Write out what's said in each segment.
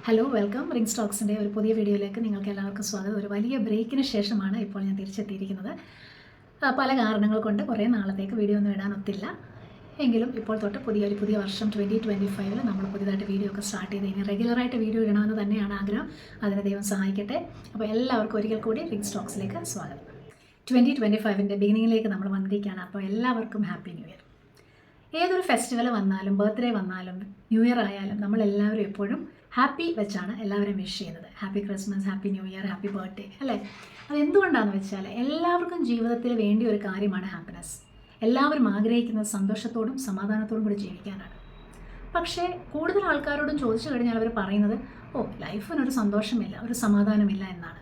Hello welcome ring സ്റ്റോക്സിൻ്റെ ഒരു പുതിയ വീഡിയോയിലേക്ക് നിങ്ങൾക്ക് എല്ലാവർക്കും സ്വാഗതം. ഒരു വലിയ ബ്രേക്കിന് ശേഷമാണ് ഇപ്പോൾ ഞാൻ തിരിച്ചെത്തിയിരിക്കുന്നത്. പല കാരണങ്ങൾ കൊണ്ട് കുറേ നാളത്തേക്ക് വീഡിയോ ഒന്നും ഇടാൻ ഒത്തില്ല. എങ്കിലും ഇപ്പോൾ തൊട്ട് പുതിയ വർഷം 2025 നമ്മൾ പുതിയതായിട്ട് വീഡിയോ ഒക്കെ സ്റ്റാർട്ട് ചെയ്ത് ഇനി റെഗുലറായിട്ട് വീഡിയോ ഇടണമെന്ന് തന്നെയാണ് ആഗ്രഹം. അതിന് ദൈവം സഹായിക്കട്ടെ. അപ്പോൾ എല്ലാവർക്കും ഒരിക്കൽ കൂടി റിംഗ് സ്റ്റോക്സിലേക്ക് സ്വാഗതം. 2025 ബിഗിനിങ്ങിലേക്ക് നമ്മൾ വന്നിരിക്കുകയാണ്. അപ്പോൾ എല്ലാവർക്കും ഹാപ്പി ന്യൂ ഇയർ. ഏതൊരു ഫെസ്റ്റിവൽ വന്നാലും ബർത്ത്ഡേ വന്നാലും ന്യൂ ഇയർ ആയാലും നമ്മളെല്ലാവരും എപ്പോഴും ഹാപ്പി വെച്ചാണ് എല്ലാവരും വിഷ് ചെയ്യുന്നത്. Happy Christmas, happy new year, happy birthday അല്ലേ? അതെന്തുകൊണ്ടാണെന്ന് വെച്ചാൽ എല്ലാവർക്കും ജീവിതത്തിൽ വേണ്ടിയ ഒരു കാര്യമാണ് ഹാപ്പിനെസ്. എല്ലാവരും ആഗ്രഹിക്കുന്നത് സന്തോഷത്തോടും സമാധാനത്തോടും കൂടി ജീവിക്കാനാണ്. പക്ഷേ കൂടുതൽ ആൾക്കാരോടും ചോദിച്ചു കഴിഞ്ഞാൽ അവർ പറയുന്നത് ലൈഫിനൊരു സന്തോഷമില്ല, ഒരു സമാധാനമില്ല എന്നാണ്.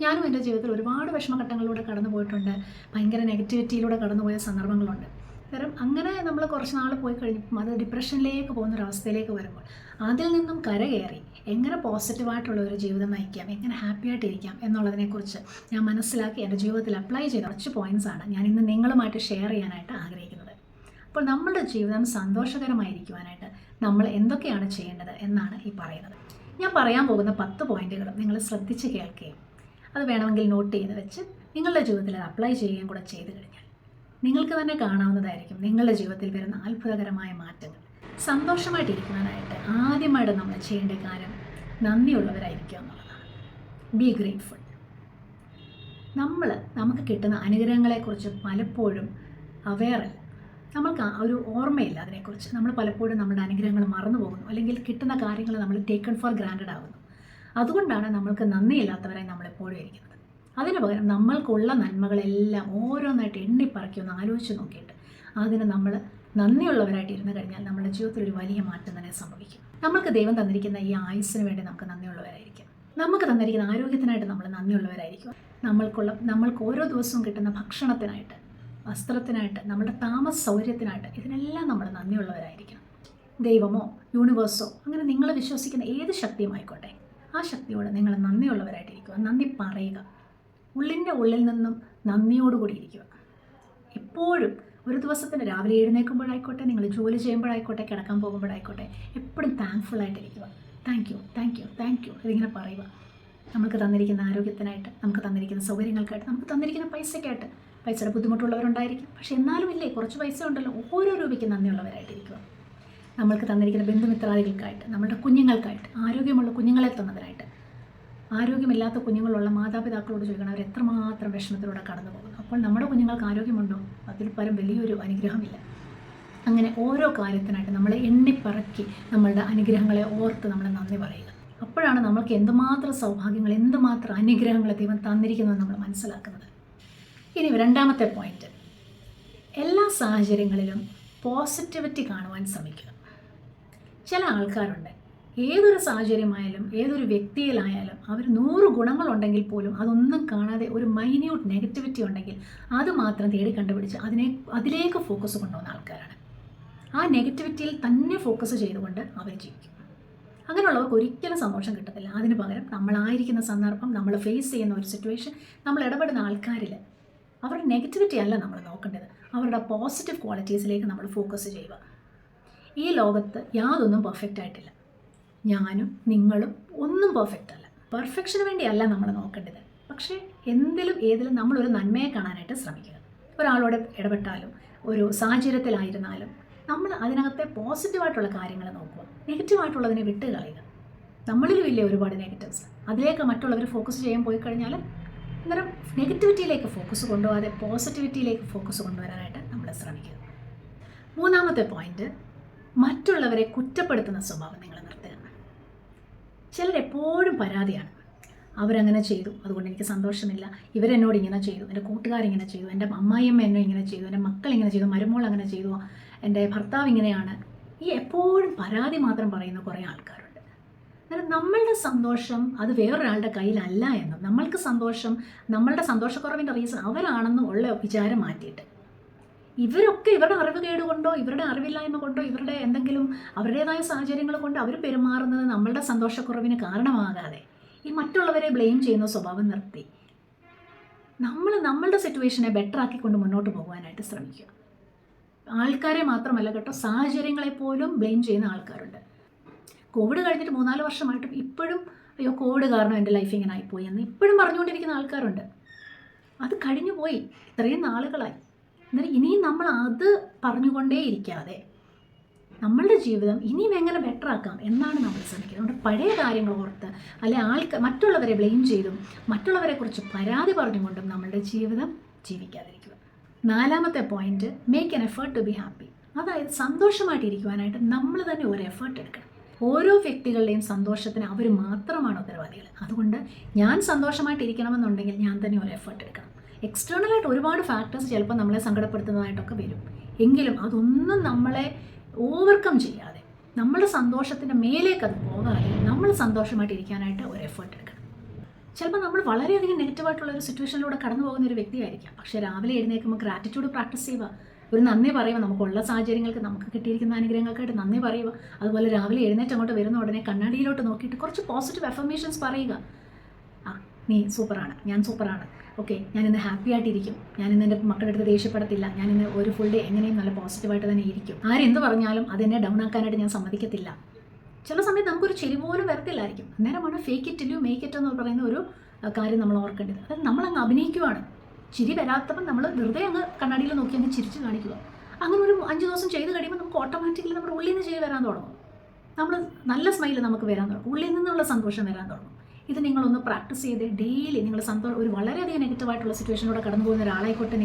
ഞാനും എൻ്റെ ജീവിതത്തിൽ ഒരുപാട് വിഷമഘട്ടങ്ങളിലൂടെ കടന്നു പോയിട്ടുണ്ട്. ഭയങ്കര നെഗറ്റിവിറ്റിയിലൂടെ കടന്നുപോയ സന്ദർഭങ്ങളുണ്ട്. കാരണം അങ്ങനെ നമ്മൾ കുറച്ച് നാൾ പോയി കഴിഞ്ഞപ്പോൾ അത് ഡിപ്രഷനിലേക്ക് പോകുന്നൊരവസ്ഥയിലേക്ക് വരുമ്പോൾ അതിൽ നിന്നും കരകയറി എങ്ങനെ പോസിറ്റീവായിട്ടുള്ള ഒരു ജീവിതം നയിക്കാം, എങ്ങനെ ഹാപ്പി ആയിട്ടിരിക്കാം എന്നുള്ളതിനെക്കുറിച്ച് ഞാൻ മനസ്സിലാക്കി എൻ്റെ ജീവിതത്തിൽ അപ്ലൈ ചെയ്ത കുറച്ച് പോയിൻറ്റ്സാണ് ഞാൻ ഇന്ന് നിങ്ങളുമായിട്ട് ഷെയർ ചെയ്യാനായിട്ട് ആഗ്രഹിക്കുന്നത്. അപ്പോൾ നമ്മളുടെ ജീവിതം സന്തോഷകരമായിരിക്കുവാനായിട്ട് നമ്മൾ എന്തൊക്കെയാണ് ചെയ്യേണ്ടത് എന്നാണ് ഈ പറയുന്നത്. ഞാൻ പറയാൻ പോകുന്ന 10 പോയിൻറ്റുകളും നിങ്ങൾ ശ്രദ്ധിച്ച് കേൾക്കുകയും അത് വേണമെങ്കിൽ നോട്ട് ചെയ്ത് വെച്ച് നിങ്ങളുടെ ജീവിതത്തിൽ അത് അപ്ലൈ ചെയ്യുകയും കൂടെ ചെയ്ത് കഴിഞ്ഞാൽ നിങ്ങൾക്ക് തന്നെ കാണാവുന്നതായിരിക്കും നിങ്ങളുടെ ജീവിതത്തിൽ വരുന്ന അത്ഭുതകരമായ മാറ്റങ്ങൾ. സന്തോഷമായിട്ടിരിക്കുവാനായിട്ട് ആദ്യമായിട്ട് നമ്മൾ ചെയ്യേണ്ട കാര്യം നന്ദിയുള്ളവരായിരിക്കുക എന്നുള്ളതാണ്. B grateful. നമുക്ക് കിട്ടുന്ന അനുഗ്രഹങ്ങളെക്കുറിച്ച് പലപ്പോഴും അവെയറല്ല, നമ്മൾക്ക് ഒരു ഓർമ്മയില്ല അതിനെക്കുറിച്ച്. നമ്മൾ പലപ്പോഴും നമ്മുടെ അനുഗ്രഹങ്ങൾ മറന്നു പോകുന്നു, അല്ലെങ്കിൽ കിട്ടുന്ന കാര്യങ്ങൾ നമ്മൾ ടേക്കൺ ഫോർ ഗ്രാൻഡഡ് ആകുന്നു. അതുകൊണ്ടാണ് നമ്മൾക്ക് നന്ദിയില്ലാത്തവരായി നമ്മളെപ്പോഴും ഇരിക്കുന്നത്. അതിന് പകരം നമ്മൾക്കുള്ള നന്മകളെല്ലാം ഓരോന്നായിട്ട് എണ്ണിപ്പറക്കി ഒന്ന് ആലോചിച്ച് നോക്കിയിട്ട് അതിന് നമ്മൾ നന്ദിയുള്ളവരായിട്ട് ഇരുന്ന് കഴിഞ്ഞാൽ നമ്മുടെ ജീവിതത്തിൽ ഒരു വലിയ മാറ്റം തന്നെ സംഭവിക്കും. നമ്മൾക്ക് ദൈവം തന്നിരിക്കുന്ന ഈ ആയുസ്സിന് വേണ്ടി നമുക്ക് നന്ദിയുള്ളവരായിരിക്കും. നമുക്ക് തന്നിരിക്കുന്ന ആരോഗ്യത്തിനായിട്ട് നമ്മൾ നന്ദിയുള്ളവരായിരിക്കും. നമ്മൾക്ക് ഓരോ ദിവസവും കിട്ടുന്ന ഭക്ഷണത്തിനായിട്ട്, വസ്ത്രത്തിനായിട്ട്, നമ്മുടെ താമസ സൗകര്യത്തിനായിട്ട്, ഇതിനെല്ലാം നമ്മൾ നന്ദിയുള്ളവരായിരിക്കണം. ദൈവമോ യൂണിവേഴ്സോ അങ്ങനെ നിങ്ങൾ വിശ്വസിക്കുന്ന ഏത് ശക്തിയുമായിക്കോട്ടെ, ആ ശക്തിയോട് നിങ്ങൾ നന്ദിയുള്ളവരായിട്ടിരിക്കുക. നന്ദി പറയുക. ഉള്ളിൻ്റെ ഉള്ളിൽ നിന്നും നന്ദിയോടുകൂടി ഇരിക്കുക. എപ്പോഴും ഒരു ദിവസത്തിന് രാവിലെ എഴുന്നേൽക്കുമ്പോഴായിക്കോട്ടെ, നിങ്ങൾ ജോലി ചെയ്യുമ്പോഴായിക്കോട്ടെ, കിടക്കാൻ പോകുമ്പോഴായിക്കോട്ടെ, എപ്പോഴും താങ്ക്ഫുള്ളായിട്ടിരിക്കുക. Thank you, thank you, thank you ഇതിങ്ങനെ പറയുക. നമുക്ക് തന്നിരിക്കുന്ന ആരോഗ്യത്തിനായിട്ട്, നമുക്ക് തന്നിരിക്കുന്ന സൗകര്യങ്ങൾക്കായിട്ട്, നമുക്ക് തന്നിരിക്കുന്ന പൈസയ്ക്കായിട്ട്. പൈസയുടെ ബുദ്ധിമുട്ടുള്ളവരുണ്ടായിരിക്കും, പക്ഷെ എന്നാലും ഇല്ലേ കുറച്ച് പൈസ ഉണ്ടല്ലോ, ഓരോ രൂപയ്ക്ക് നന്ദിയുള്ളവരായിട്ടിരിക്കുക. നമ്മൾക്ക് തന്നിരിക്കുന്ന ബന്ധുമിത്രാദികൾക്കായിട്ട്, നമ്മുടെ കുഞ്ഞുങ്ങൾക്കായിട്ട്, ആരോഗ്യമുള്ള കുഞ്ഞുങ്ങളെ തന്നതിനായിട്ട്. ആരോഗ്യമില്ലാത്ത കുഞ്ഞുങ്ങളുള്ള മാതാപിതാക്കളോട് ചോദിക്കണം അവർ എത്രമാത്രം വിഷമത്തിലൂടെ കടന്നു പോകുന്നു. അപ്പോൾ നമ്മുടെ കുഞ്ഞുങ്ങൾക്ക് ആരോഗ്യമുണ്ടോ? അതിൽ പരം വലിയൊരു അനുഗ്രഹമില്ല. അങ്ങനെ ഓരോ കാര്യത്തിനായിട്ട് നമ്മളെ എണ്ണിപ്പറക്കി നമ്മളുടെ അനുഗ്രഹങ്ങളെ ഓർത്ത് നമ്മൾ നന്ദി പറയുക. അപ്പോഴാണ് നമ്മൾക്ക് എന്തുമാത്രം സൗഭാഗ്യങ്ങൾ, എന്തുമാത്രം അനുഗ്രഹങ്ങൾ ദൈവം തന്നിരിക്കുന്നത് നമ്മൾ മനസ്സിലാക്കുന്നത്. ഇനി രണ്ടാമത്തെ പോയിന്റ്, എല്ലാ സാഹചര്യങ്ങളിലും പോസിറ്റിവിറ്റി കാണുവാൻ ശ്രമിക്കുക. ചില ആൾക്കാരുണ്ട്, ഏതൊരു സാഹചര്യമായാലും ഏതൊരു വ്യക്തിയിലായാലും അവർ 100 ഗുണങ്ങളുണ്ടെങ്കിൽ പോലും അതൊന്നും കാണാതെ ഒരു മൈന്യൂട്ട് നെഗറ്റിവിറ്റി ഉണ്ടെങ്കിൽ അത് മാത്രം തേടി കണ്ടുപിടിച്ച് അതിലേക്ക് ഫോക്കസ് കൊണ്ടുപോകുന്ന ആൾക്കാരാണ്. ആ നെഗറ്റിവിറ്റിയിൽ തന്നെ ഫോക്കസ് ചെയ്തുകൊണ്ട് അവർ ജീവിക്കും. അങ്ങനെയുള്ളവർക്ക് ഒരിക്കലും സന്തോഷം കിട്ടത്തില്ല. അതിന് പകരം നമ്മളായിരിക്കുന്ന സന്ദർഭം, നമ്മൾ ഫേസ് ചെയ്യുന്ന ഒരു സിറ്റുവേഷൻ, നമ്മൾ ഇടപെടുന്ന ആൾക്കാരിൽ അവരുടെ നെഗറ്റിവിറ്റി അല്ല നമ്മൾ നോക്കേണ്ടത്, അവരുടെ പോസിറ്റീവ് ക്വാളിറ്റീസിലേക്ക് നമ്മൾ ഫോക്കസ് ചെയ്യുക. ഈ ലോകത്ത് യാതൊന്നും പെർഫെക്റ്റ് ആയിട്ടില്ല. ഞാനും നിങ്ങളും ഒന്നും പെർഫെക്റ്റ് അല്ല. പെർഫെക്ഷന് വേണ്ടിയല്ല നമ്മൾ നോക്കേണ്ടത്. പക്ഷേ എന്തിലും ഏതിലും നമ്മളൊരു നന്മയെ കാണാനായിട്ട് ശ്രമിക്കുക. ഒരാളോട് ഇടപെട്ടാലും ഒരു സാഹചര്യത്തിലായിരുന്നാലും നമ്മൾ അതിനകത്തെ പോസിറ്റീവായിട്ടുള്ള കാര്യങ്ങൾ നോക്കുക, നെഗറ്റീവായിട്ടുള്ളതിനെ വിട്ട് കളയുക. നമ്മളിലും ഇല്ലേ ഒരുപാട് നെഗറ്റീവ്സ്, അതിലേക്ക് മറ്റുള്ളവർ ഫോക്കസ് ചെയ്യാൻ പോയി കഴിഞ്ഞാൽ അന്നേരം നെഗറ്റിവിറ്റിയിലേക്ക് ഫോക്കസ് കൊണ്ടുപോകാതെ പോസിറ്റിവിറ്റിയിലേക്ക് ഫോക്കസ് കൊണ്ടുവരാനായിട്ട് നമ്മൾ ശ്രമിക്കുക. മൂന്നാമത്തെ പോയിന്റ്, മറ്റുള്ളവരെ കുറ്റപ്പെടുത്തുന്ന സ്വഭാവം നിങ്ങൾ നിർത്തുക. ചിലരെപ്പോഴും പരാതിയാണ്. അവരങ്ങനെ ചെയ്തു, അതുകൊണ്ട് എനിക്ക് സന്തോഷമില്ല. ഇവരെന്നോട് ഇങ്ങനെ ചെയ്തു, എൻ്റെ കൂട്ടുകാരിങ്ങനെ ചെയ്തു, എൻ്റെ അമ്മായിയമ്മ എന്നെ ഇങ്ങനെ ചെയ്തു, എൻ്റെ മക്കൾ ഇങ്ങനെ ചെയ്തു, മരുമോൾ അങ്ങനെ ചെയ്തു, എൻ്റെ ഭർത്താവ് ഇങ്ങനെയാണ്. ഈ എപ്പോഴും പരാതി മാത്രം പറയുന്ന കുറേ ആൾക്കാരുണ്ട്. അന്നേരം നമ്മളുടെ സന്തോഷം അത് വേറൊരാളുടെ കയ്യിലല്ല എന്നും, നമ്മൾക്ക് സന്തോഷം നമ്മളുടെ സന്തോഷക്കുറവിൻ്റെ റീസൺ അവരാണെന്നും ഉള്ള വിചാരം മാറ്റിയിട്ട് ഇവരൊക്കെ ഇവരുടെ അറിവ് കേടുകൊണ്ടോ, ഇവരുടെ അറിവില്ലായ്മ കൊണ്ടോ, ഇവരുടെ എന്തെങ്കിലും അവരുടേതായ സാഹചര്യങ്ങൾ കൊണ്ട് അവർ പെരുമാറുന്നത് നമ്മളുടെ സന്തോഷക്കുറവിന് കാരണമാകാതെ ഈ മറ്റുള്ളവരെ ബ്ലെയിം ചെയ്യുന്ന സ്വഭാവം നിർത്തി നമ്മളുടെ സിറ്റുവേഷനെ ബെറ്റർ ആക്കിക്കൊണ്ട് മുന്നോട്ട് പോകുവാനായിട്ട് ശ്രമിക്കുക. ആൾക്കാരെ മാത്രമല്ല കേട്ടോ, സാഹചര്യങ്ങളെപ്പോലും ബ്ലെയിം ചെയ്യുന്ന ആൾക്കാരുണ്ട്. കോവിഡ് കഴിഞ്ഞിട്ട് 3-4 വർഷമായിട്ടും ഇപ്പോഴും അയ്യോ കോവിഡ് കാരണം എൻ്റെ ലൈഫ് ഇങ്ങനെ ആയിപ്പോയി എന്ന് ഇപ്പോഴും പറഞ്ഞുകൊണ്ടിരിക്കുന്ന ആൾക്കാരുണ്ട്. അത് കഴിഞ്ഞു പോയി, ഇത്രയും നാളുകളായി. എന്നിട്ട് ഇനിയും നമ്മൾ അത് പറഞ്ഞുകൊണ്ടേ ഇരിക്കാതെ നമ്മളുടെ ജീവിതം ഇനിയും എങ്ങനെ ബെറ്റർ ആക്കാം എന്നാണ് നമ്മൾ ശ്രമിക്കുന്നത്. നമ്മുടെ പഴയ കാര്യങ്ങൾ ഓർത്ത് അല്ലെ മറ്റുള്ളവരെ ബ്ലെയിം ചെയ്തും മറ്റുള്ളവരെക്കുറിച്ച് പരാതി പറഞ്ഞുകൊണ്ടും നമ്മളുടെ ജീവിതം ജീവിക്കാതിരിക്കുക. 4ാമത്തെ point, make an effort to be happy. അതായത് സന്തോഷമായിട്ടിരിക്കുവാനായിട്ട് നമ്മൾ തന്നെ ഒരു എഫേർട്ട് എടുക്കണം. ഓരോ വ്യക്തികളുടെയും സന്തോഷത്തിന് അവർ മാത്രമാണ് ഉത്തരവാദികൾ. അതുകൊണ്ട് ഞാൻ സന്തോഷമായിട്ടിരിക്കണമെന്നുണ്ടെങ്കിൽ ഞാൻ തന്നെ ഒരു എഫേർട്ട് എടുക്കണം. എക്സ്റ്റേണലായിട്ട് ഒരുപാട് ഫാക്ടേഴ്സ് ചിലപ്പോൾ നമ്മളെ സങ്കടപ്പെടുത്തുന്നതായിട്ടൊക്കെ വരും. എങ്കിലും അതൊന്നും നമ്മളെ ഓവർകം ചെയ്യാതെ നമ്മുടെ സന്തോഷത്തിൻ്റെ മേലേക്ക് അത് പോകാതെ നമ്മൾ സന്തോഷമായിട്ടിരിക്കാനായിട്ട് ഒരു എഫേർട്ട് എടുക്കണം. ചിലപ്പോൾ നമ്മൾ വളരെയധികം നെഗറ്റീവായിട്ടുള്ള ഒരു സിറ്റുവേഷനിലൂടെ കടന്നു പോകുന്ന ഒരു വ്യക്തിയായിരിക്കാം. പക്ഷേ രാവിലെ എഴുന്നേൽക്കുമ്പോൾ ഗ്രാറ്റിറ്റ്യൂഡ് പ്രാക്ടീസ് ചെയ്യുക, ഒരു നന്ദി പറയുക, നമുക്കുള്ള സാഹചര്യങ്ങൾക്ക് നമുക്ക് കിട്ടിയിരിക്കുന്ന അനുഗ്രഹങ്ങൾക്കായിട്ട് നന്ദി പറയുക. അതുപോലെ രാവിലെ എഴുന്നേറ്റ് അങ്ങോട്ട് വരുന്ന ഉടനെ കണ്ണാടിയിലോട്ട് നോക്കിയിട്ട് കുറച്ച് പോസിറ്റീവ് അഫർമേഷൻസ് പറയുക. നീ സൂപ്പറാണ്, ഞാൻ സൂപ്പറാണ്, ഓക്കെ, ഞാനിന്ന് ഹാപ്പി ആയിട്ടിരിക്കും, ഞാനിന്ന് എൻ്റെ മക്കളുടെ അടുത്ത് ദേഷ്യപ്പെടത്തില്ല, ഞാനിന്ന് ഒരു ഫുൾ ഡേ എങ്ങനെയും നല്ല പോസിറ്റീവായിട്ട് തന്നെ ഇരിക്കും, ആരെന്ത് പറഞ്ഞാലും അതെന്നെ ഡൗൺ ആക്കാനായിട്ട് ഞാൻ സമ്മതിക്കത്തില്ല. ചില സമയത്ത് നമുക്കൊരു ചിരി പോലും വരത്തില്ലായിരിക്കും. അന്നേരമാണ് fake it till you make it എന്ന് പറയുന്ന ഒരു കാര്യം നമ്മൾ ഓർക്കേണ്ടത്. അതായത് നമ്മളങ്ങ് അഭിനയിക്കുവാണ്. ചിരി വരാത്തപ്പം നമ്മൾ വെറുതെ അങ്ങ് കണ്ണാടിയിൽ നോക്കി അങ്ങ് ചിരിച്ച് കാണിക്കുക. അങ്ങനെ ഒരു 5 ദിവസം ചെയ്ത് കഴിയുമ്പോൾ നമുക്ക് ഓട്ടോമാറ്റിക്കലി നമ്മുടെ ഉള്ളിൽ നിന്ന് ചിരി വരാൻ തുടങ്ങും. നമ്മൾ നല്ല സ്മൈൽ നമുക്ക് വരാൻ തുടങ്ങും, ഉള്ളിൽ നിന്നുള്ള സന്തോഷം വരാൻ തുടങ്ങും. ഇത് നിങ്ങളൊന്ന് പ്രാക്ടീസ് ചെയ്ത് ഡെയിലി നിങ്ങൾ ഒരു വളരെയധികം നെഗറ്റീവായിട്ടുള്ള സിറ്റുവേഷനിലൂടെ കടന്നു പോകുന്ന ഒരാളായിക്കോട്ടെ,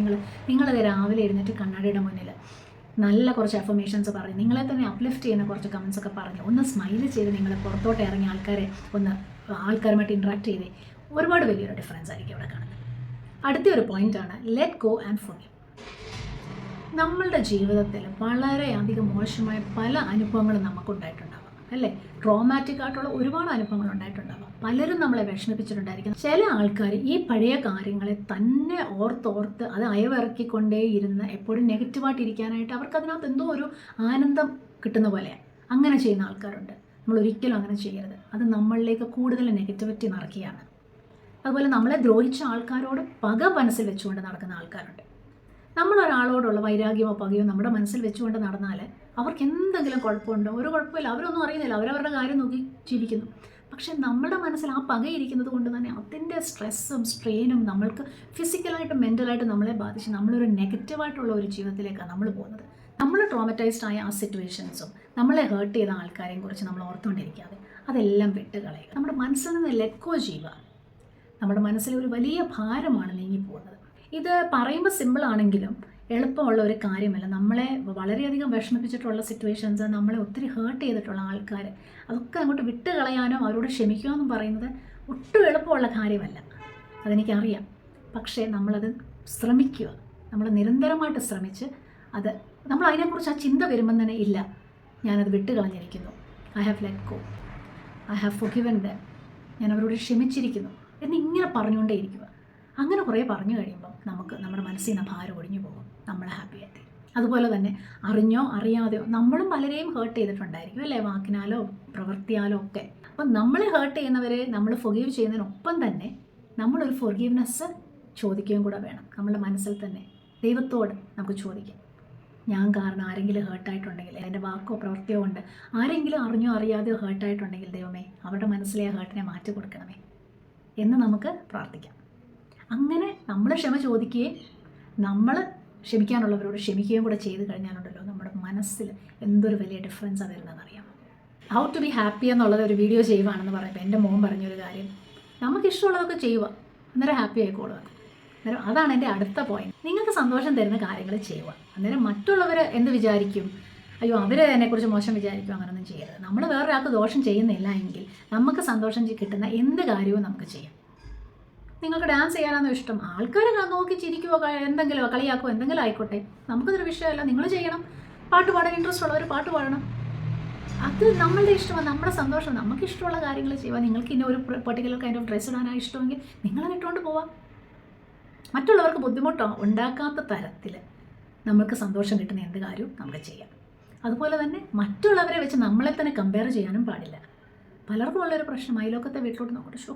നിങ്ങളത് രാവിലെ എഴുന്നേറ്റ് കണ്ണാടിയുടെ മുന്നിൽ നല്ല കുറച്ച് അഫർമേഷൻസ് പറഞ്ഞ് നിങ്ങളെ തന്നെ അപ്ലിഫ്റ്റ് ചെയ്യുന്ന കുറച്ച് കമൻസ് ഒക്കെ പറഞ്ഞ് ഒന്ന് സ്മൈൽ ചെയ്ത് നിങ്ങൾ പുറത്തോട്ട് ഇറങ്ങി ആൾക്കാരുമായിട്ട് ഇൻട്രാക്ട് ചെയ്ത് ഒരുപാട് വലിയൊരു ഡിഫറൻസ് ആയിരിക്കും അവിടെ കാണുന്നത്. അടുത്ത ഒരു പോയിൻ്റാണ് ലെറ്റ് ഗോ ആൻഡ് ഫോർഗിവ്. നമ്മളുടെ ജീവിതത്തിൽ വളരെയധികം മോശമായ പല അനുഭവങ്ങളും നമുക്കുണ്ടായിട്ടുണ്ടാവാം, അല്ലേ? ട്രോമാറ്റിക് ആയിട്ടുള്ള ഒരുപാട് അനുഭവങ്ങൾ ഉണ്ടായിട്ടുണ്ടാവാം. പലരും നമ്മളെ വിഷമിപ്പിച്ചിട്ടുണ്ടായിരിക്കും. ചില ആൾക്കാർ ഈ പഴയ കാര്യങ്ങളെ തന്നെ ഓർത്തോർത്ത് അത് അയവിറക്കിക്കൊണ്ടേ ഇരുന്ന് എപ്പോഴും നെഗറ്റീവായിട്ടിരിക്കാനായിട്ട് അവർക്ക് അതിനകത്ത് എന്തോ ഒരു ആനന്ദം കിട്ടുന്ന പോലെയാണ്. അങ്ങനെ ചെയ്യുന്ന ആൾക്കാരുണ്ട്. നമ്മൾ ഒരിക്കലും അങ്ങനെ ചെയ്യരുത്. അത് നമ്മളിലേക്ക് കൂടുതൽ നെഗറ്റിവിറ്റി നിറയ്ക്കുകയാണ്. അതുപോലെ നമ്മളെ ദ്രോഹിച്ച ആൾക്കാരോട് പക മനസ്സിൽ വെച്ചുകൊണ്ട് നടക്കുന്ന ആൾക്കാരുണ്ട്. നമ്മളൊരാളോടുള്ള വൈരാഗ്യമോ പകയോ നമ്മുടെ മനസ്സിൽ വെച്ചുകൊണ്ട് നടന്നാൽ അവർക്ക് എന്തെങ്കിലും കുഴപ്പമുണ്ടോ? ഒരു കുഴപ്പമില്ല, അവരൊന്നും അറിയുന്നില്ല, അവരവരുടെ കാര്യം നോക്കി ജീവിക്കുന്നു. പക്ഷേ നമ്മുടെ മനസ്സിൽ ആ പകയിരിക്കുന്നത് കൊണ്ട് തന്നെ അതിൻ്റെ സ്ട്രെസ്സും സ്ട്രെയിനും നമ്മൾക്ക് ഫിസിക്കലായിട്ടും മെൻ്റലായിട്ടും നമ്മളെ ബാധിച്ച് നമ്മളൊരു നെഗറ്റീവായിട്ടുള്ള ഒരു ജീവിതത്തിലേക്കാണ് നമ്മൾ പോകുന്നത്. നമ്മൾ ട്രോമറ്റൈസ്ഡ് ആയ ആ സിറ്റുവേഷൻസും നമ്മളെ ഹേർട്ട് ചെയ്ത ആൾക്കാരെയും കുറിച്ച് നമ്മൾ ഓർത്തുകൊണ്ടിരിക്കാതെ അതെല്ലാം വിട്ടുകളയുക. നമ്മുടെ മനസ്സിൽ നിന്ന് ലെറ്റ് ഗോ ചെയ്യുക. നമ്മുടെ മനസ്സിൽ ഒരു വലിയ ഭാരമാണ് നീങ്ങിപ്പോകുന്നത്. ഇത് പറയുമ്പോൾ സിമ്പിളാണെങ്കിലും എളുപ്പമുള്ള ഒരു കാര്യമല്ല. നമ്മളെ വളരെയധികം വിഷമിപ്പിച്ചിട്ടുള്ള സിറ്റുവേഷൻസ്, നമ്മളെ ഒത്തിരി ഹേർട്ട് ചെയ്തിട്ടുള്ള ആൾക്കാർ, അതൊക്കെ അങ്ങോട്ട് വിട്ട് കളയാനോ അവരോട് ക്ഷമിക്കുക എന്നും പറയുന്നത് ഒട്ടും എളുപ്പമുള്ള കാര്യമല്ല, അതെനിക്കറിയാം. പക്ഷേ നമ്മളത് ശ്രമിക്കുക, നമ്മൾ നിരന്തരമായിട്ട് ശ്രമിച്ച് നമ്മൾ അതിനെക്കുറിച്ച് ആ ചിന്ത വരുമ്പം തന്നെ ഇല്ല, ഞാനത് വിട്ട് കളഞ്ഞിരിക്കുന്നു, I have let go, I have forgiven them, ഞാൻ അവരോട് ക്ഷമിച്ചിരിക്കുന്നു എന്നിങ്ങനെ പറഞ്ഞുകൊണ്ടേ ഇരിക്കുക. അങ്ങനെ കുറേ പറഞ്ഞു കഴിയുമ്പം നമ്മുടെ മനസ്സിൽ നിന്ന് ഭാരം ഒഴിഞ്ഞു പോകും, നമ്മൾ ഹാപ്പി ആയിട്ട്. അതുപോലെ തന്നെ അറിഞ്ഞോ അറിയാതെയോ നമ്മളും പലരെയും ഹേർട്ട് ചെയ്തിട്ടുണ്ടായിരിക്കും, അല്ലേ? വാക്കിനാലോ പ്രവൃത്തിയാലോ ഒക്കെ. അപ്പം നമ്മളെ ഹേർട്ട് ചെയ്യുന്നവരെ നമ്മൾ ഫോർഗീവ് ചെയ്യുന്നതിനൊപ്പം തന്നെ നമ്മളൊരു ഫോർഗീവ്നെസ് ചോദിക്കുകയും കൂടെ വേണം. നമ്മളുടെ മനസ്സിൽ തന്നെ ദൈവത്തോട് നമുക്ക് ചോദിക്കാം, ഞാൻ കാരണം ആരെങ്കിലും ഹേർട്ടായിട്ടുണ്ടെങ്കിൽ, എൻ്റെ വാക്കോ പ്രവൃത്തിയോ കൊണ്ട് ആരെങ്കിലും അറിഞ്ഞോ അറിയാതെയോ ഹേർട്ടായിട്ടുണ്ടെങ്കിൽ ദൈവമേ അവരുടെ മനസ്സിലെ ആ ഹേർട്ടിനെ മാറ്റി കൊടുക്കണമേ എന്ന് നമുക്ക് പ്രാർത്ഥിക്കാം. അങ്ങനെ നമ്മൾ ക്ഷമ ചോദിക്കുകയും നമ്മൾ ക്ഷമിക്കാനുള്ളവരോട് ക്ഷമിക്കുകയും കൂടെ ചെയ്ത് കഴിഞ്ഞാലുണ്ടല്ലോ നമ്മുടെ മനസ്സിൽ എന്തൊരു വലിയ ഡിഫറൻസാണ് വരുന്നതെന്ന് അറിയാം. ഹൗ ടു ബി ഹാപ്പി എന്നുള്ളത് ഒരു വീഡിയോ ചെയ്യുവാണെന്ന് പറയുമ്പോൾ എൻ്റെ മോൻ പറഞ്ഞൊരു കാര്യം, നമുക്കിഷ്ടമുള്ളതൊക്കെ ചെയ്യുക, അന്നേരം ഹാപ്പി ആയിക്കോളുക. അന്നേരം അതാണ് എൻ്റെ അടുത്ത പോയിന്റ്. നിങ്ങൾക്ക് സന്തോഷം തരുന്ന കാര്യങ്ങൾ ചെയ്യുക. അന്നേരം മറ്റുള്ളവർ എന്ത് വിചാരിക്കും, അയ്യോ അവർ എന്നെക്കുറിച്ച് മോശം വിചാരിക്കും, അങ്ങനെയൊന്നും ചെയ്യരുത്. നമ്മൾ വേറൊരാൾക്ക് ദോഷം ചെയ്യുന്നില്ല എങ്കിൽ നമുക്ക് സന്തോഷം കിട്ടുന്ന എന്ത് കാര്യവും നമുക്ക് ചെയ്യാം. നിങ്ങൾക്ക് ഡാൻസ് ചെയ്യാനാണോ ഇഷ്ടം, ആൾക്കാർ നോക്കി ചിരിക്കുവോ, എന്തെങ്കിലും കളിയാക്കുമോ, എന്തെങ്കിലും ആയിക്കോട്ടെ, നമുക്കതൊരു വിഷയമല്ല. നിങ്ങൾ ചെയ്യണം, പാട്ട് പാടാൻ ഇൻട്രസ്റ്റ് ഉള്ളവർ പാട്ട് പാടണം, അത് നമ്മളുടെ ഇഷ്ടമാണ്, നമ്മുടെ സന്തോഷം. നമുക്ക് ഇഷ്ടമുള്ള കാര്യങ്ങൾ ചെയ്യുക. നിങ്ങൾക്ക് ഇന്ന ഒരു പെർട്ടിക്കുലർ കൈൻഡ് ഓഫ് ഡ്രസ്സ് ഇടാനാണ് ഇഷ്ടമെങ്കിൽ നിങ്ങളത് ഇട്ടുകൊണ്ട് പോവാം. മറ്റുള്ളവർക്ക് ബുദ്ധിമുട്ടോ ഉണ്ടാക്കാത്ത തരത്തിൽ നമുക്ക് സന്തോഷം കിട്ടുന്ന എന്ത് കാര്യവും നമുക്ക് ചെയ്യാം. അതുപോലെ തന്നെ മറ്റുള്ളവരെ വെച്ച് നമ്മളെ തന്നെ കമ്പയർ ചെയ്യാനും പാടില്ല. പലർക്കും ഉള്ളൊരു പ്രശ്നം, അയലോക്കത്തെ വീട്ടിലോട്ട് നോക്കട്ടെ, ഷോ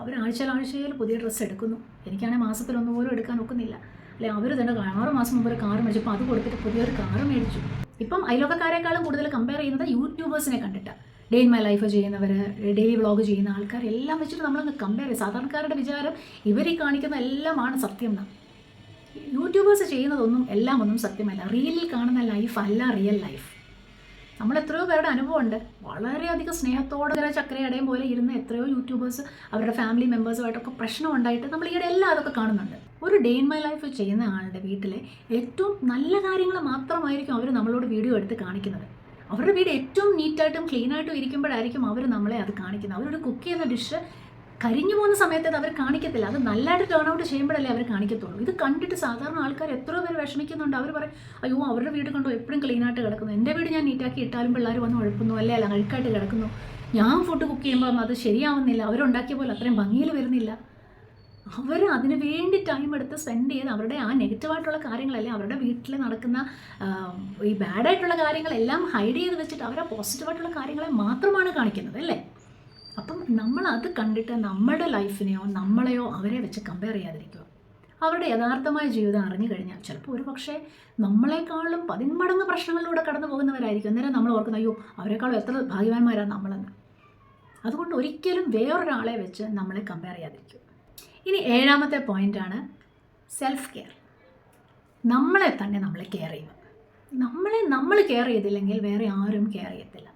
അവർ ആഴ്ചയിൽ പുതിയ ഡ്രസ്സ് എടുക്കുന്നു, എനിക്കാണെങ്കിൽ മാസത്തിലൊന്നു പോലും എടുക്കാൻ ഒക്കുന്നില്ല, അല്ലെ? അവർ തന്നെ 6 മാസം മുമ്പ് ഒരു കാറ് മേടിച്ചപ്പോൾ അത് കൊടുത്തിട്ട് പുതിയൊരു കാറ് മേടിച്ചു. ഇപ്പം അയലോക്കക്കാരെക്കാളും കൂടുതൽ കമ്പയർ ചെയ്യുന്നത് യൂട്യൂബേഴ്സിനെ കണ്ടിട്ടാണ്. ഡേ ഇൻ മൈ ലൈഫ് ചെയ്യുന്നവർ, ഡെയിലി വ്ളോഗ് ചെയ്യുന്ന ആൾക്കാർ എല്ലാം വെച്ചിട്ട് നമ്മളൊന്ന് കമ്പയർ ചെയ്യും. സാധാരണക്കാരുടെ വിചാരം ഇവർ ഈ കാണിക്കുന്ന എല്ലാമാണ് സത്യം എന്നാണ്. യൂട്യൂബേഴ്സ് ചെയ്യുന്നതൊന്നും എല്ലാം ഒന്നും സത്യമല്ല. റീലിൽ കാണുന്ന ലൈഫ് അല്ല റിയൽ ലൈഫ്. നമ്മൾ എത്രയോ പേരുടെ അനുഭവമുണ്ട്. വളരെയധികം സ്നേഹത്തോടെ ചക്കരയടയും പോലെ ഇരുന്ന് എത്രയോ യൂട്യൂബേഴ്സ് അവരുടെ ഫാമിലി മെമ്പേഴ്സുമായിട്ടൊക്കെ പ്രശ്നം ഉണ്ടായിട്ട് നമ്മൾ ഈയിടെ എല്ലാം അതൊക്കെ കാണുന്നുണ്ട്. ഒരു ഡേ ഇൻ മൈ ലൈഫ് ചെയ്യുന്ന ആളുടെ വീട്ടിലെ ഏറ്റവും നല്ല കാര്യങ്ങൾ മാത്രമായിരിക്കും അവർ നമ്മളോട് വീഡിയോ എടുത്ത് കാണിക്കുന്നത്. അവരുടെ വീട് ഏറ്റവും നീറ്റായിട്ടും ക്ലീനായിട്ടും ഇരിക്കുമ്പോഴായിരിക്കും അവർ നമ്മളെ അത് കാണിക്കുന്നത്. അവരൊരു കുക്ക് ചെയ്യുന്ന ഡിഷ് കരിഞ്ഞു പോകുന്ന സമയത്ത് അത് അവർ കാണിക്കത്തില്ല. അത് നല്ലതായിട്ട് ടേൺ ഔട്ട് ചെയ്യുമ്പോഴല്ലേ അവർ കാണിക്കത്തുള്ളൂ. ഇത് കണ്ടിട്ട് സാധാരണ ആൾക്കാർ എത്രയോ പേര് വിഷമിക്കുന്നുണ്ട്. അവർ പറയും, അയ്യോ അവരുടെ വീട് കണ്ടോ എപ്പോഴും ക്ലീനായിട്ട് കിടക്കുന്നു, എൻ്റെ വീട് ഞാൻ നീറ്റാക്കി ഇട്ടാലും പിള്ളേർ വന്ന് ഉഴപ്പുന്നു, അല്ല അഴുക്കായിട്ട് കിടക്കുന്നു, ഞാൻ ഫുഡ് കുക്ക് ചെയ്യുമ്പോൾ അത് ശരിയാവുന്നില്ല, അവരുണ്ടാക്കിയ പോലെ അത്രയും ഭംഗിയിൽ വരുന്നില്ല. അവർ അതിന് വേണ്ടി ടൈം എടുത്ത് സ്പെൻഡ് ചെയ്ത് അവരുടെ ആ നെഗറ്റീവായിട്ടുള്ള കാര്യങ്ങളല്ലേ, അവരുടെ വീട്ടിൽ നടക്കുന്ന ഈ ബാഡായിട്ടുള്ള കാര്യങ്ങളെല്ലാം ഹൈഡ് ചെയ്ത് വെച്ചിട്ട് അവർ ആ പോസിറ്റീവായിട്ടുള്ള കാര്യങ്ങളെ മാത്രമാണ് കാണിക്കുന്നത് അല്ലേ. അപ്പം നമ്മൾ അത് കണ്ടിട്ട് നമ്മുടെ ലൈഫിനെയോ നമ്മളെയോ അവരെ വെച്ച് കമ്പയർ ചെയ്യാതിരിക്കുക. അവരുടെ യഥാർത്ഥമായ ജീവിതം അറിഞ്ഞു കഴിഞ്ഞാൽ ചിലപ്പോൾ ഒരു പക്ഷേ നമ്മളെക്കാളും 10 മടങ്ങ് പ്രശ്നങ്ങളിലൂടെ കടന്നു പോകുന്നവരായിരിക്കും. അന്നേരം നമ്മൾ ഓർക്കുന്നത്, അയ്യോ അവരെക്കാളും എത്ര ഭാഗ്യവാന്മാരാണ് നമ്മളെന്ന്. അതുകൊണ്ട് ഒരിക്കലും വേറൊരാളെ വെച്ച് നമ്മളെ കമ്പയർ ചെയ്യാതിരിക്കുക. ഇനി 7ാമത്തെ പോയിൻ്റാണ് സെൽഫ് കെയർ. നമ്മളെ തന്നെ നമ്മൾ കെയർ ചെയ്യുക. നമ്മൾ കെയർ ചെയ്തില്ലെങ്കിൽ വേറെ ആരും കെയർ ചെയ്യത്തില്ല.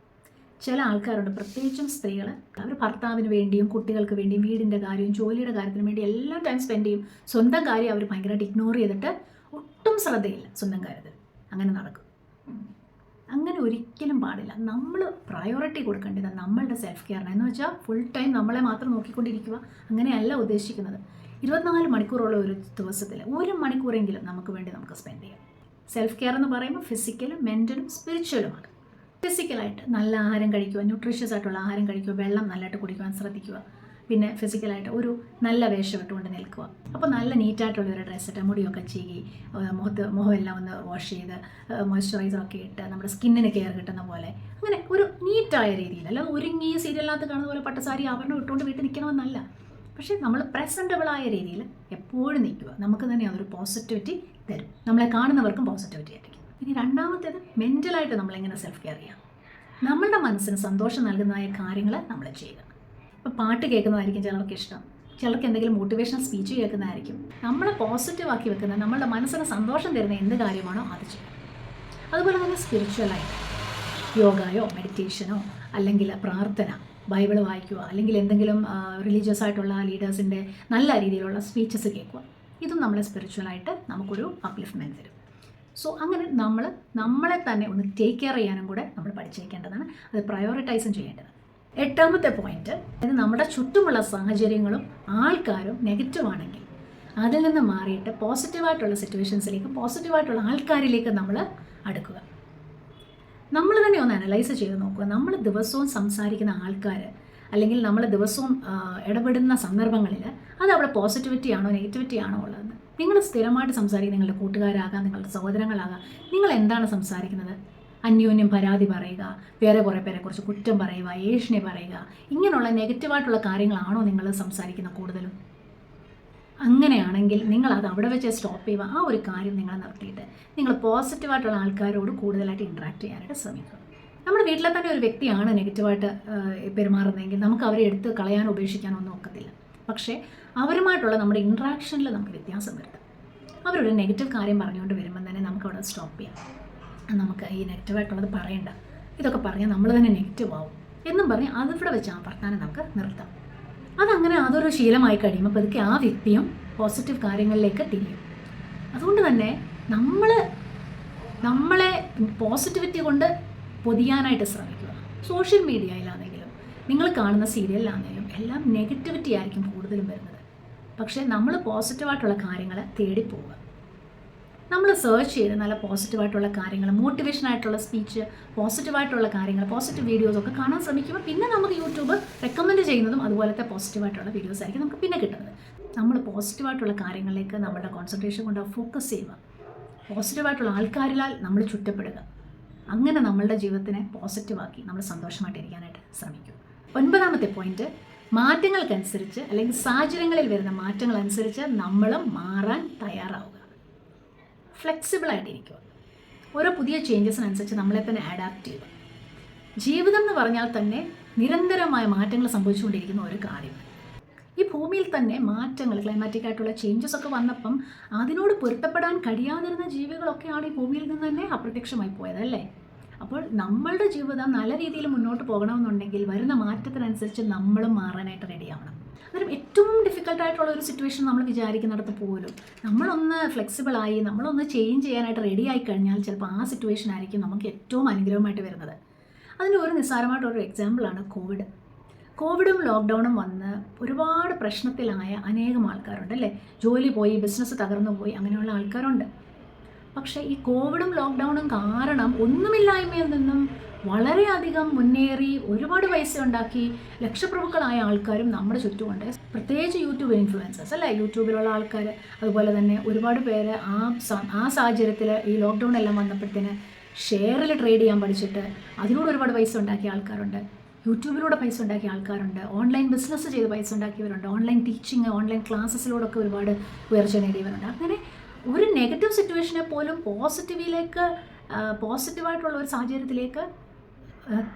ചില ആൾക്കാരുണ്ട്, പ്രത്യേകിച്ചും സ്ത്രീകൾ, അവർ ഭർത്താവിന് വേണ്ടിയും കുട്ടികൾക്ക് വേണ്ടിയും വീടിൻ്റെ കാര്യവും ജോലിയുടെ കാര്യത്തിനും വേണ്ടി എല്ലാം ടൈം സ്പെൻഡ് ചെയ്യും. സ്വന്തം കാര്യം അവർ ഭയങ്കരമായിട്ട് ഇഗ്നോർ ചെയ്തിട്ട് ഒട്ടും ശ്രദ്ധയില്ല സ്വന്തം കാര്യത്തിൽ. അങ്ങനെ നടക്കും. അങ്ങനെ ഒരിക്കലും പാടില്ല. നമ്മൾ പ്രയോറിറ്റി കൊടുക്കേണ്ടത് നമ്മളുടെ സെൽഫ് കെയറിന്. എന്ന് വെച്ചാൽ ഫുൾ ടൈം നമ്മളെ മാത്രം നോക്കിക്കൊണ്ടിരിക്കുക, അങ്ങനെയല്ല ഉദ്ദേശിക്കുന്നത്. 24 മണിക്കൂറുള്ള ഒരു ദിവസത്തിൽ 1 മണിക്കൂറെങ്കിലും നമുക്ക് വേണ്ടി നമുക്ക് സ്പെൻഡ് ചെയ്യാം. സെൽഫ് കെയർ എന്ന് പറയുമ്പോൾ ഫിസിക്കലും മെൻ്റലും സ്പിരിച്വലുമാണ്. ഫിസിക്കലായിട്ട് നല്ല ആഹാരം കഴിക്കുക, ന്യൂട്രീഷ്യസ് ആയിട്ടുള്ള ആഹാരം കഴിക്കുക, വെള്ളം നല്ലതായിട്ട് കുടിക്കുവാൻ ശ്രദ്ധിക്കുക. പിന്നെ ഫിസിക്കലായിട്ട് ഒരു നല്ല വേഷം ഇട്ടുകൊണ്ട് നിൽക്കുക. അപ്പോൾ നല്ല നീറ്റായിട്ടുള്ളൊരു ഡ്രസ്സ് ഇട്ട് മുടിയൊക്കെ ചീകി മുഖമെല്ലാം ഒന്ന് വാഷ് ചെയ്ത് മോയ്സ്ചറൈസറൊക്കെ ഇട്ട് നമ്മുടെ സ്കിന്നിന് കെയർ കിട്ടുന്ന പോലെ അങ്ങനെ ഒരു നീറ്റായ രീതിയിൽ, അല്ലാതെ ഒരുങ്ങി സീരിയലിനകത്ത് കാണുന്ന പോലെ പട്ടുസാരി ആഭരണം ഇട്ടുകൊണ്ട് വീട്ടിൽ നിൽക്കണമെന്നല്ല. പക്ഷേ നമ്മൾ പ്രസൻറ്റബിളായ രീതിയിൽ എപ്പോഴും നിൽക്കുക. നമുക്ക് തന്നെ അതൊരു പോസിറ്റിവിറ്റി തരും. നമ്മളെ കാണുന്നവർക്കും പോസിറ്റിവിറ്റി ആയിരിക്കും. ഇനി 2ാമത്തേത് മെൻ്റലായിട്ട് നമ്മളെങ്ങനെ സെൽഫ് കെയർ ചെയ്യാം. നമ്മളുടെ മനസ്സിന് സന്തോഷം നൽകുന്നതായ കാര്യങ്ങൾ നമ്മൾ ചെയ്യുക. ഇപ്പോൾ പാട്ട് കേൾക്കുന്നതായിരിക്കും ചിലർക്ക് ഇഷ്ടം, ചിലർക്ക് എന്തെങ്കിലും മോട്ടിവേഷണൽ സ്പീച്ച് കേൾക്കുന്നതായിരിക്കും. നമ്മളെ പോസിറ്റീവ് ആക്കി വെക്കുന്ന, നമ്മളുടെ മനസ്സിന് സന്തോഷം തരുന്ന എന്ത് കാര്യമാണോ അത് ചെയ്യുക. അതുപോലെ തന്നെ സ്പിരിച്വലായിട്ട് യോഗയോ മെഡിറ്റേഷനോ അല്ലെങ്കിൽ പ്രാർത്ഥന, ബൈബിൾ വായിക്കുക, അല്ലെങ്കിൽ എന്തെങ്കിലും റിലീജിയസ് ആയിട്ടുള്ള ലീഡേഴ്സിൻ്റെ നല്ല രീതിയിലുള്ള സ്പീച്ചസ് കേൾക്കുക. ഇതും നമ്മളെ സ്പിരിച്വലായിട്ട് നമുക്കൊരു അപ്ലിഫ്റ്റ്മെൻറ്റ് തരും. സോ അങ്ങനെ നമ്മളെ തന്നെ ഒന്ന് ടേക്ക് കെയർ ചെയ്യാനും കൂടെ നമ്മൾ പഠിച്ചേക്കേണ്ടതാണ്. അത് പ്രയോറിറ്റൈസും ചെയ്യേണ്ടതാണ്. 8ാമത്തെ പോയിന്റ്, അത് നമ്മുടെ ചുറ്റുമുള്ള സാഹചര്യങ്ങളും ആൾക്കാരും നെഗറ്റീവ് ആണെങ്കിൽ അതിൽ നിന്ന് മാറിയിട്ട് പോസിറ്റീവായിട്ടുള്ള സിറ്റുവേഷൻസിലേക്ക്, പോസിറ്റീവായിട്ടുള്ള ആൾക്കാരിലേക്ക് നമ്മൾ അടുക്കുക. നമ്മൾ തന്നെ ഒന്ന് അനലൈസ് ചെയ്ത് നോക്കുക. നമ്മൾ ദിവസവും സംസാരിക്കുന്ന ആൾക്കാർ അല്ലെങ്കിൽ നമ്മൾ ദിവസവും ഇടപെടുന്ന സന്ദർഭങ്ങളിൽ അത് അവിടെ പോസിറ്റിവിറ്റി ആണോ നെഗറ്റിവിറ്റി ആണോ ഉള്ളതെന്ന്. നിങ്ങൾ സ്ഥിരമായിട്ട് സംസാരിക്കുന്ന നിങ്ങളുടെ കൂട്ടുകാരാകാം, നിങ്ങളുടെ സഹോദരങ്ങളാകാം, നിങ്ങൾ എന്താണ് സംസാരിക്കുന്നത്? അന്യോന്യം പരാതി പറയുക, വേറെ കുറേ പേരെക്കുറിച്ച് കുറ്റം പറയുക, ഏഷണി പറയുക, ഇങ്ങനെയുള്ള നെഗറ്റീവായിട്ടുള്ള കാര്യങ്ങളാണോ നിങ്ങൾ സംസാരിക്കുന്ന കൂടുതലും? അങ്ങനെയാണെങ്കിൽ നിങ്ങൾ അത് അവിടെ വെച്ച് സ്റ്റോപ്പ് ചെയ്യുക. ആ ഒരു കാര്യം നിങ്ങൾ നിർത്തിയിട്ട് നിങ്ങൾ പോസിറ്റീവായിട്ടുള്ള ആൾക്കാരോട് കൂടുതലായിട്ട് ഇൻട്രാക്ട് ചെയ്യാനായിട്ട് ശ്രമിക്കുക. നമ്മുടെ വീട്ടിലെ തന്നെ ഒരു വ്യക്തിയാണ് നെഗറ്റീവായിട്ട് പെരുമാറുന്നതെങ്കിൽ നമുക്ക് അവരെ എടുത്ത് കളയാനോ ഉപേക്ഷിക്കാനോ ഒന്നും ഒക്കത്തില്ല. പക്ഷേ അവരുമായിട്ടുള്ള നമ്മുടെ ഇൻട്രാക്ഷനിൽ നമുക്ക് വ്യത്യാസം വരുത്താം. അവരൊരു നെഗറ്റീവ് കാര്യം പറഞ്ഞുകൊണ്ട് വരുമ്പം തന്നെ നമുക്കവിടെ സ്റ്റോപ്പ് ചെയ്യാം. നമുക്ക് ഈ നെഗറ്റീവായിട്ടുള്ളത് പറയണ്ട, ഇതൊക്കെ പറഞ്ഞാൽ നമ്മൾ തന്നെ നെഗറ്റീവ് ആവും എന്നും പറഞ്ഞ് അതിവിടെ വെച്ച് ആ വർത്താനം നമുക്ക് നിർത്താം. അതങ്ങനെ അതൊരു ശീലമായി കഴിയുമ്പോൾ പതുക്കെ ആ വ്യക്തിയും പോസിറ്റീവ് കാര്യങ്ങളിലേക്ക് തിരിയും. അതുകൊണ്ട് തന്നെ നമ്മളെ പോസിറ്റിവിറ്റി കൊണ്ട് പൊതിയാനായിട്ട് ശ്രമിക്കുക. സോഷ്യൽ മീഡിയയിലാണെങ്കിലും നിങ്ങൾ കാണുന്ന സീരിയലിലാണെങ്കിലും എല്ലാം നെഗറ്റിവിറ്റി ആയിരിക്കും കൂടുതലും വരുന്നത്. പക്ഷേ നമ്മൾ പോസിറ്റീവായിട്ടുള്ള കാര്യങ്ങൾ തേടിപ്പോവുക. നമ്മൾ സെർച്ച് ചെയ്ത് നല്ല പോസിറ്റീവായിട്ടുള്ള കാര്യങ്ങൾ, മോട്ടിവേഷനായിട്ടുള്ള സ്പീച്ച്, പോസിറ്റീവായിട്ടുള്ള കാര്യങ്ങൾ, പോസിറ്റീവ് വീഡിയോസൊക്കെ കാണാൻ ശ്രമിക്കുമ്പോൾ പിന്നെ നമുക്ക് യൂട്യൂബ് റെക്കമെൻഡ് ചെയ്യുന്നതും അതുപോലത്തെ പോസിറ്റീവായിട്ടുള്ള വീഡിയോസ് ആയിരിക്കും നമുക്ക് പിന്നെ കിട്ടുന്നത്. നമ്മൾ പോസിറ്റീവായിട്ടുള്ള കാര്യങ്ങളിലേക്ക് നമ്മുടെ കോൺസെൻട്രേഷൻ കൊണ്ട് ഫോക്കസ് ചെയ്യുക. പോസിറ്റീവായിട്ടുള്ള ആൾക്കാരിലാൽ നമ്മൾ ചുറ്റപ്പെടുക. അങ്ങനെ നമ്മളുടെ ജീവിതത്തിനെ പോസിറ്റീവാക്കി നമ്മൾ സന്തോഷമായിട്ടിരിക്കാനായിട്ട് ശ്രമിക്കും. 9ാമത്തെ പോയിന്റ്, മാറ്റങ്ങൾക്കനുസരിച്ച് അല്ലെങ്കിൽ സാഹചര്യങ്ങളിൽ വരുന്ന മാറ്റങ്ങളനുസരിച്ച് നമ്മൾ മാറാൻ തയ്യാറാവുക. ഫ്ലെക്സിബിളായിട്ടിരിക്കുക. ഓരോ പുതിയ ചേഞ്ചസിനനുസരിച്ച് നമ്മളെ തന്നെ അഡാപ്റ്റ് ചെയ്യുക. ജീവിതം എന്ന് പറഞ്ഞാൽ തന്നെ നിരന്തരമായ മാറ്റങ്ങൾ സംഭവിച്ചുകൊണ്ടിരിക്കുന്ന ഒരു കാര്യം. ഈ ഭൂമിയിൽ തന്നെ മാറ്റങ്ങൾ, ക്ലൈമാറ്റിക് ആയിട്ടുള്ള ചേഞ്ചസ് ഒക്കെ വന്നപ്പം അതിനോട് പൊരുത്തപ്പെടാൻ കഴിയാതിരുന്ന ജീവികളൊക്കെയാണ് ഈ ഭൂമിയിൽ നിന്ന് തന്നെ അപ്രത്യക്ഷമായി പോയത് അല്ലേ? അപ്പോൾ നമ്മളുടെ ജീവിതം നല്ല രീതിയിൽ മുന്നോട്ട് പോകണമെന്നുണ്ടെങ്കിൽ വരുന്ന മാറ്റത്തിനനുസരിച്ച് നമ്മളും മാറാനായിട്ട് റെഡിയാവണം. അന്നേരം ഏറ്റവും ഡിഫിക്കൽട്ടായിട്ടുള്ള ഒരു സിറ്റുവേഷൻ നമ്മൾ വിചാരിക്കുന്നിടത്ത് പോലും നമ്മളൊന്ന് ഫ്ലെക്സിബിളായി, നമ്മളൊന്ന് ചേഞ്ച് ചെയ്യാനായിട്ട് റെഡി ആയി കഴിഞ്ഞാൽ ചിലപ്പോൾ ആ സിറ്റുവേഷൻ ആയിരിക്കും നമുക്ക് ഏറ്റവും അനുഗ്രഹമായിട്ട് വരുന്നത്. അതിന് ഒരു നിസ്സാരമായിട്ടൊരു എക്സാമ്പിളാണ് കോവിഡും ലോക്ക്ഡൗണും വന്ന് ഒരുപാട് പ്രശ്നത്തിലായ അനേകം ആൾക്കാരുണ്ട് അല്ലേ? ജോലി പോയി, ബിസിനസ് തകർന്നു പോയി, അങ്ങനെയുള്ള ആൾക്കാരുണ്ട്. പക്ഷേ ഈ കോവിഡും ലോക്ക്ഡൗണും കാരണം ഒന്നുമില്ലായ്മയിൽ നിന്നും വളരെയധികം മുന്നേറി ഒരുപാട് പൈസ ഉണ്ടാക്കി ലക്ഷപ്രഭുക്കളായ ആൾക്കാരും നമ്മുടെ ചുറ്റുമുണ്ട്. പ്രത്യേകിച്ച് യൂട്യൂബ് ഇൻഫ്ലുവൻസേഴ്സ് അല്ലേ? യൂട്യൂബിലുള്ള ആൾക്കാർ, അതുപോലെ തന്നെ ഒരുപാട് പേര് ആ സാഹചര്യത്തിൽ ഈ ലോക്ക്ഡൗൺ എല്ലാം വന്നപ്പോഴത്തേന് ഷെയറിൽ ട്രേഡ് ചെയ്യാൻ പഠിച്ചിട്ട് അതിലൂടെ ഒരുപാട് പൈസ ഉണ്ടാക്കിയ ആൾക്കാരുണ്ട്. യൂട്യൂബിലൂടെ പൈസ ഉണ്ടാക്കിയ ആൾക്കാരുണ്ട്. ഓൺലൈൻ ബിസിനസ് ചെയ്ത് പൈസ ഉണ്ടാക്കിയവരുണ്ട്. ഓൺലൈൻ ടീച്ചിങ്, ഓൺലൈൻ ക്ലാസ്സസിലൂടെയൊക്കെ ഒരുപാട് ഉയർച്ച നേടിയവരുണ്ട്. അങ്ങനെ ഒരു നെഗറ്റീവ് സിറ്റുവേഷനെ പോലും പോസിറ്റീവായിട്ടുള്ള ഒരു സാഹചര്യത്തിലേക്ക്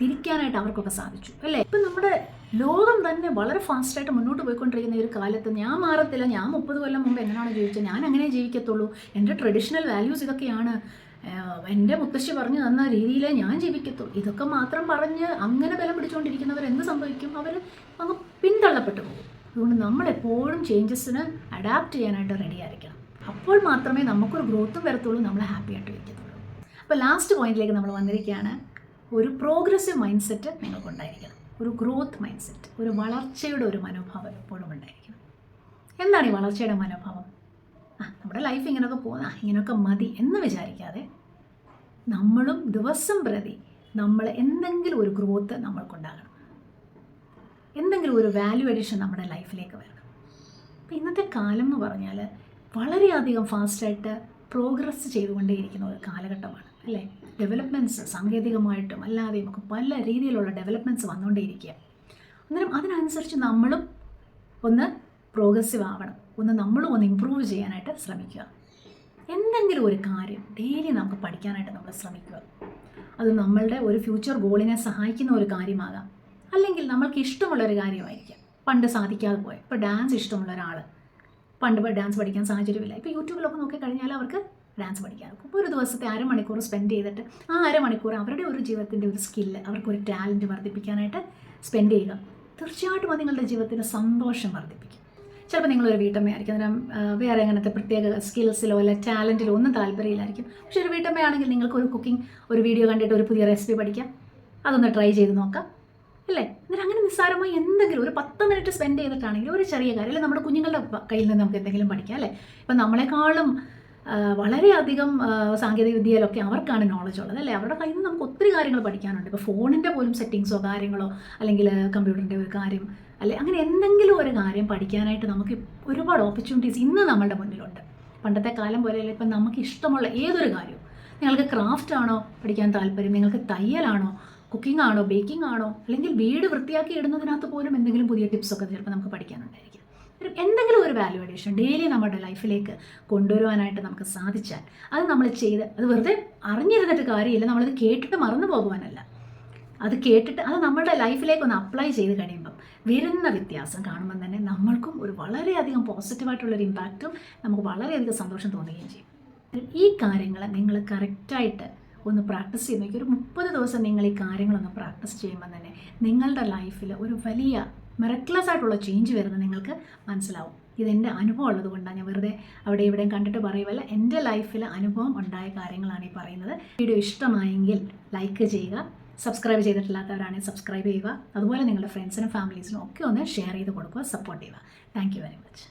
തിരിക്കാനായിട്ട് അവർക്കൊക്കെ സാധിച്ചു അല്ലേ? ഇപ്പം നമ്മുടെ ലോകം തന്നെ വളരെ ഫാസ്റ്റായിട്ട് മുന്നോട്ട് പോയിക്കൊണ്ടിരിക്കുന്ന ഒരു കാലത്ത് ഞാൻ മാറത്തില്ല, ഞാൻ 30 കൊല്ലം മുമ്പ് എങ്ങനെയാണോ ജീവിച്ചത് ഞാൻ അങ്ങനെ ജീവിക്കത്തുള്ളൂ, എൻ്റെ ട്രഡീഷണൽ വാല്യൂസ് ഇതൊക്കെയാണ്, എൻ്റെ മുത്തശ്ശി പറഞ്ഞു തന്ന രീതിയിലേ ഞാൻ ജീവിക്കത്തുള്ളൂ, ഇതൊക്കെ മാത്രം പറഞ്ഞ് അങ്ങനെ ബലം പിടിച്ചുകൊണ്ടിരിക്കുന്നവർ എന്ത് സംഭവിക്കും? അവർ അങ്ങ് പിന്തള്ളപ്പെട്ടു പോകും. അതുകൊണ്ട് നമ്മളെപ്പോഴും ചേഞ്ചസിന് അഡാപ്റ്റ് ചെയ്യാനായിട്ട് റെഡി ആയിരിക്കണം. അപ്പോൾ മാത്രമേ നമുക്കൊരു ഗ്രോത്തും വരത്തുള്ളൂ, നമ്മൾ ഹാപ്പി ആയിട്ട് ഇരിക്കത്തുള്ളൂ. അപ്പോൾ ലാസ്റ്റ് പോയിന്റിലേക്ക് നമ്മൾ വന്നിരിക്കുകയാണ്. ഒരു പ്രോഗ്രസീവ് മൈൻഡ് സെറ്റ് നിങ്ങൾക്കുണ്ടായിരിക്കണം. ഒരു ഗ്രോത്ത് മൈൻഡ് സെറ്റ്, ഒരു വളർച്ചയുടെ ഒരു മനോഭാവം എപ്പോഴും ഉണ്ടായിരിക്കണം. എന്താണ് ഈ വളർച്ചയുടെ മനോഭാവം? നമ്മുടെ ലൈഫ് ഇങ്ങനെയൊക്കെ പോകുന്ന ഇങ്ങനെയൊക്കെ മതി എന്ന് വിചാരിക്കാതെ നമ്മളും ദിവസം പ്രതി നമ്മൾ എന്തെങ്കിലും ഒരു ഗ്രോത്ത് നമ്മൾക്കുണ്ടാകണം, എന്തെങ്കിലും ഒരു വാല്യൂ അഡീഷൻ നമ്മുടെ ലൈഫിലേക്ക് വരണം. അപ്പോൾ ഇന്നത്തെ കാലം എന്ന് പറഞ്ഞാൽ വളരെയധികം ഫാസ്റ്റായിട്ട് പ്രോഗ്രസ് ചെയ്തുകൊണ്ടേയിരിക്കുന്ന ഒരു കാലഘട്ടമാണ് അല്ലേ? ഡെവലപ്മെൻറ്റ്സ് സാങ്കേതികമായിട്ടും അല്ലാതെയും ഒക്കെ പല രീതിയിലുള്ള ഡെവലപ്മെൻറ്റ്സ് വന്നുകൊണ്ടേയിരിക്കുക. അന്നേരം അതിനനുസരിച്ച് നമ്മളും ഒന്ന് പ്രോഗ്രസീവ് ആവണം, നമ്മളും ഒന്ന് ഇമ്പ്രൂവ് ചെയ്യാനായിട്ട് ശ്രമിക്കുക. എന്തെങ്കിലും ഒരു കാര്യം ഡെയിലി നമുക്ക് പഠിക്കാനായിട്ട് നമ്മൾ ശ്രമിക്കുക. അത് നമ്മളുടെ ഒരു ഫ്യൂച്ചർ ഗോളിനെ സഹായിക്കുന്ന ഒരു കാര്യമാകാം, അല്ലെങ്കിൽ നമ്മൾക്ക് ഇഷ്ടമുള്ളൊരു കാര്യമായിരിക്കാം. പണ്ട് സാധിക്കാതെ പോയ, ഇപ്പോൾ ഡാൻസ് ഇഷ്ടമുള്ള ഒരാൾ പണ്ട് ഡാൻസ് പഠിക്കാൻ സാഹചര്യമില്ല, ഇപ്പോൾ യൂട്യൂബിലൊക്കെ നോക്കിക്കഴിഞ്ഞാൽ അവർക്ക് ഡാൻസ് പഠിക്കാൻ. അപ്പോൾ ഒരു ദിവസത്തെ അരമണിക്കൂർ സ്പെൻഡ് ചെയ്തിട്ട് ആ അരമണിക്കൂർ അവരുടെ ഒരു ജീവിതത്തിൻ്റെ ഒരു സ്കില്ല്, അവർക്കൊരു ടാലൻറ്റ് വർദ്ധിപ്പിക്കാനായിട്ട് സ്പെൻഡ് ചെയ്യുക. തീർച്ചയായിട്ടും അത് നിങ്ങളുടെ ജീവിതത്തിന് സന്തോഷം വർദ്ധിപ്പിക്കും. ചിലപ്പോൾ നിങ്ങളൊരു വീട്ടമ്മയായിരിക്കും, അന്നേരം വേറെ അങ്ങനത്തെ പ്രത്യേക സ്കിൽസിലോ അല്ല ടാലൻറ്റിലോ ഒന്നും താല്പര്യമില്ലായിരിക്കും. പക്ഷേ ഒരു വീട്ടമ്മയാണെങ്കിൽ നിങ്ങൾക്ക് ഒരു കുക്കിംഗ് ഒരു വീഡിയോ കണ്ടിട്ട് ഒരു പുതിയ റെസിപ്പി പഠിക്കാം, അതൊന്ന് ട്രൈ ചെയ്ത് നോക്കാം അല്ലേ? എന്നിട്ട് അങ്ങനെ നിസ്സാരമായി എന്തെങ്കിലും ഒരു 10 മിനിറ്റ് സ്പെൻഡ് ചെയ്തിട്ടാണെങ്കിൽ ഒരു ചെറിയ കാര്യം, അല്ലെങ്കിൽ നമ്മുടെ കുഞ്ഞുങ്ങളുടെ കയ്യിൽ നിന്ന് നമുക്ക് എന്തെങ്കിലും പഠിക്കാം അല്ലേ? ഇപ്പം നമ്മളെക്കാളും വളരെയധികം സാങ്കേതിക വിദ്യയിലൊക്കെ അവർക്കാണ് നോളജ് ഉള്ളത് അല്ലേ? അവരുടെ കയ്യിൽ നിന്ന് നമുക്ക് ഒത്തിരി കാര്യങ്ങൾ പഠിക്കാനുണ്ട്. ഇപ്പോൾ ഫോണിൻ്റെ പോലും സെറ്റിങ്സോ കാര്യങ്ങളോ അല്ലെങ്കിൽ കമ്പ്യൂട്ടറിൻ്റെ ഒരു കാര്യം അല്ലെ, അങ്ങനെ എന്തെങ്കിലും ഒരു കാര്യം പഠിക്കാനായിട്ട് നമുക്ക് ഒരുപാട് ഓപ്പർച്യൂണിറ്റീസ് ഇന്ന് നമ്മളുടെ മുന്നിലുണ്ട്. പണ്ടത്തെ കാലം പോലെയല്ല, ഇപ്പം നമുക്ക് ഇഷ്ടമുള്ള ഏതൊരു കാര്യവും, നിങ്ങൾക്ക് ക്രാഫ്റ്റ് ആണോ പഠിക്കാൻ താല്പര്യം, നിങ്ങൾക്ക് തയ്യലാണോ, കുക്കിംഗ് ആണോ, ബേക്കിംഗ് ആണോ, അല്ലെങ്കിൽ വീട് വൃത്തിയാക്കി ഇടുന്നതിനകത്ത് പോലും എന്തെങ്കിലും പുതിയ ടിപ്സൊക്കെ ചിലപ്പോൾ നമുക്ക് പഠിക്കാനുണ്ടായിരിക്കും. എന്തെങ്കിലും ഒരു വാല്യൂ അഡീഷൻ ഡെയിലി നമ്മുടെ ലൈഫിലേക്ക് കൊണ്ടുവരുവാനായിട്ട് നമുക്ക് സാധിച്ചാൽ അത് നമ്മൾ ചെയ്ത്, അത് വെറുതെ അറിഞ്ഞിരുന്നിട്ട് കാര്യമില്ല, നമ്മളത് കേട്ടിട്ട് മറന്നു പോകുവാനല്ല, അത് കേട്ടിട്ട് അത് നമ്മുടെ ലൈഫിലേക്ക് ഒന്ന് അപ്ലൈ ചെയ്ത് കഴിയുമ്പം വരുന്ന വ്യത്യാസം കാണുമ്പം തന്നെ നമ്മൾക്കും ഒരു വളരെയധികം പോസിറ്റീവായിട്ടുള്ളൊരു ഇമ്പാക്റ്റും നമുക്ക് വളരെയധികം സന്തോഷം തോന്നുകയും ചെയ്യും. ഈ കാര്യങ്ങൾ നിങ്ങൾ കറക്റ്റായിട്ട് ഒന്ന് പ്രാക്ടീസ് ചെയ്ത് നോക്കി. ഒരു 30 ദിവസം നിങ്ങൾ ഈ കാര്യങ്ങളൊന്ന് പ്രാക്ടീസ് ചെയ്യുമ്പോൾ തന്നെ നിങ്ങളുടെ ലൈഫിൽ ഒരു വലിയ മിറക്ലസ് ആയിട്ടുള്ള ചേഞ്ച് വരുന്നത് നിങ്ങൾക്ക് മനസ്സിലാവും. ഇതെൻ്റെ അനുഭവം ഉള്ളത് കൊണ്ടാണ് ഞാൻ വെറുതെ അവിടെ ഇവിടെയും കണ്ടിട്ട് പറയുമല്ല, എൻ്റെ ലൈഫിൽ അനുഭവം ഉണ്ടായ കാര്യങ്ങളാണ് ഈ പറയുന്നത്. വീഡിയോ ഇഷ്ടമായെങ്കിൽ ലൈക്ക് ചെയ്യുക, സബ്സ്ക്രൈബ് ചെയ്തിട്ടില്ലാത്തവരാണെങ്കിൽ സബ്സ്ക്രൈബ് ചെയ്യുക, അതുപോലെ നിങ്ങളുടെ ഫ്രണ്ട്സിനും ഫാമിലീസിനും ഒക്കെ ഒന്ന് ഷെയർ ചെയ്ത് കൊടുക്കുക, സപ്പോർട്ട് ചെയ്യുക. Thank you very much.